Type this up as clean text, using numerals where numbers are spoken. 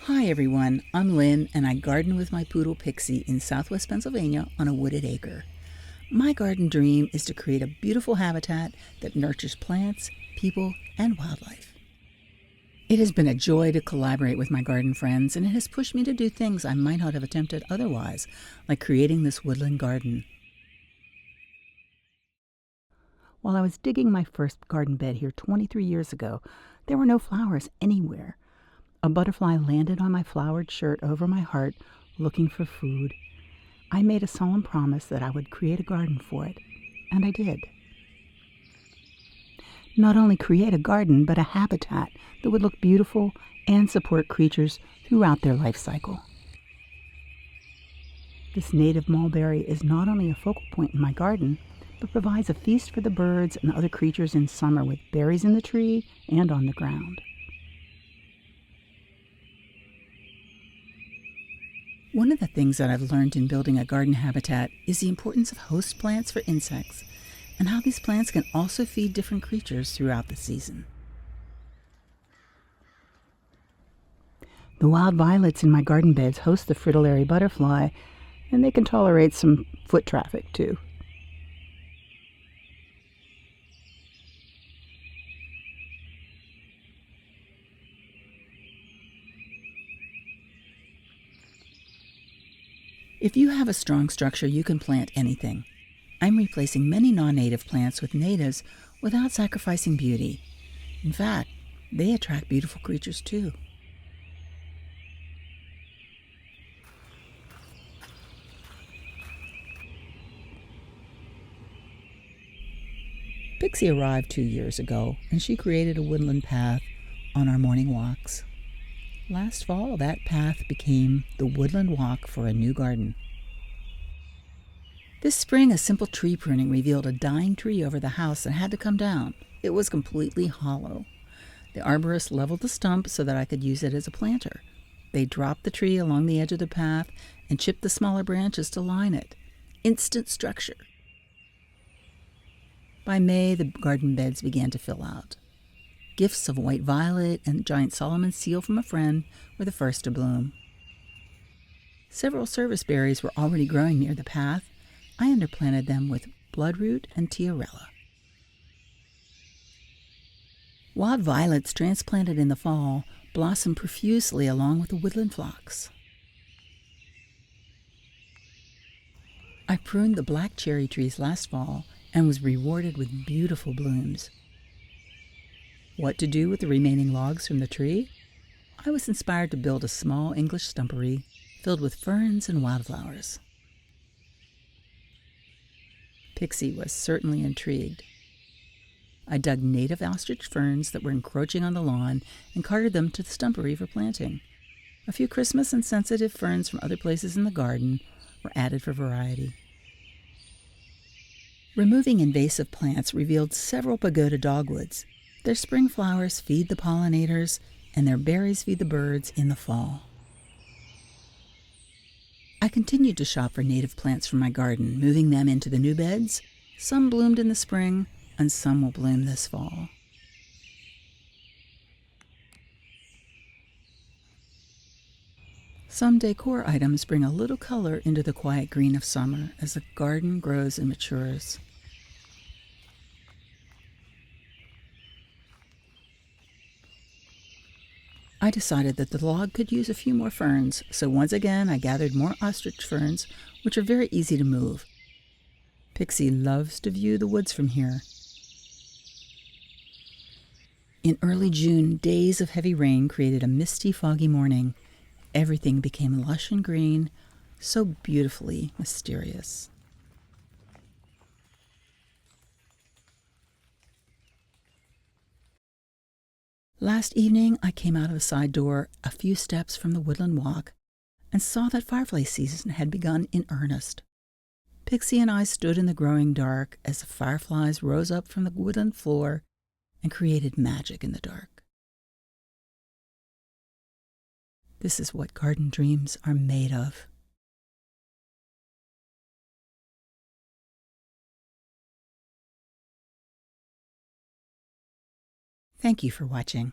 Hi everyone, I'm Lynn and I garden with my poodle Pixie in southwest Pennsylvania on a wooded acre. My garden dream is to create a beautiful habitat that nurtures plants, people, and wildlife. It has been a joy to collaborate with my garden friends, and it has pushed me to do things I might not have attempted otherwise, like creating this woodland garden. While I was digging my first garden bed here 23 years ago, there were no flowers anywhere. A butterfly landed on my flowered shirt over my heart, looking for food. I made a solemn promise that I would create a garden for it, and I did. Not only create a garden, but a habitat that would look beautiful and support creatures throughout their life cycle. This native mulberry is not only a focal point in my garden, but provides a feast for the birds and other creatures in summer with berries in the tree and on the ground. One of the things that I've learned in building a garden habitat is the importance of host plants for insects, and how these plants can also feed different creatures throughout the season. The wild violets in my garden beds host the fritillary butterfly, and they can tolerate some foot traffic too. If you have a strong structure, you can plant anything. I'm replacing many non-native plants with natives without sacrificing beauty. In fact, they attract beautiful creatures too. Pixie arrived 2 years ago, and she created a woodland path on our morning walks. Last fall, that path became the woodland walk for a new garden. This spring, a simple tree pruning revealed a dying tree over the house that had to come down. It was completely hollow. The arborist leveled the stump so that I could use it as a planter. They dropped the tree along the edge of the path and chipped the smaller branches to line it. Instant structure. By May, the garden beds began to fill out. Gifts of white violet and giant Solomon seal from a friend were the first to bloom. Several service berries were already growing near the path. I underplanted them with bloodroot and tiarella. Wild violets transplanted in the fall blossomed profusely along with the woodland phlox. I pruned the black cherry trees last fall and was rewarded with beautiful blooms. What to do with the remaining logs from the tree? I was inspired to build a small English stumpery filled with ferns and wildflowers. Pixie was certainly intrigued. I dug native ostrich ferns that were encroaching on the lawn and carted them to the stumpery for planting. A few Christmas and sensitive ferns from other places in the garden were added for variety. Removing invasive plants revealed several pagoda dogwoods. Their spring flowers feed the pollinators, and their berries feed the birds in the fall. I continued to shop for native plants from my garden, moving them into the new beds. Some bloomed in the spring, and some will bloom this fall. Some decor items bring a little color into the quiet green of summer as the garden grows and matures. I decided that the log could use a few more ferns, so once again I gathered more ostrich ferns, which are very easy to move. Pixie loves to view the woods from here. In early June, days of heavy rain created a misty, foggy morning. Everything became lush and green, so beautifully mysterious. Last evening, I came out of the side door a few steps from the woodland walk and saw that firefly season had begun in earnest. Pixie and I stood in the growing dark as the fireflies rose up from the woodland floor and created magic in the dark. This is what garden dreams are made of. Thank you for watching.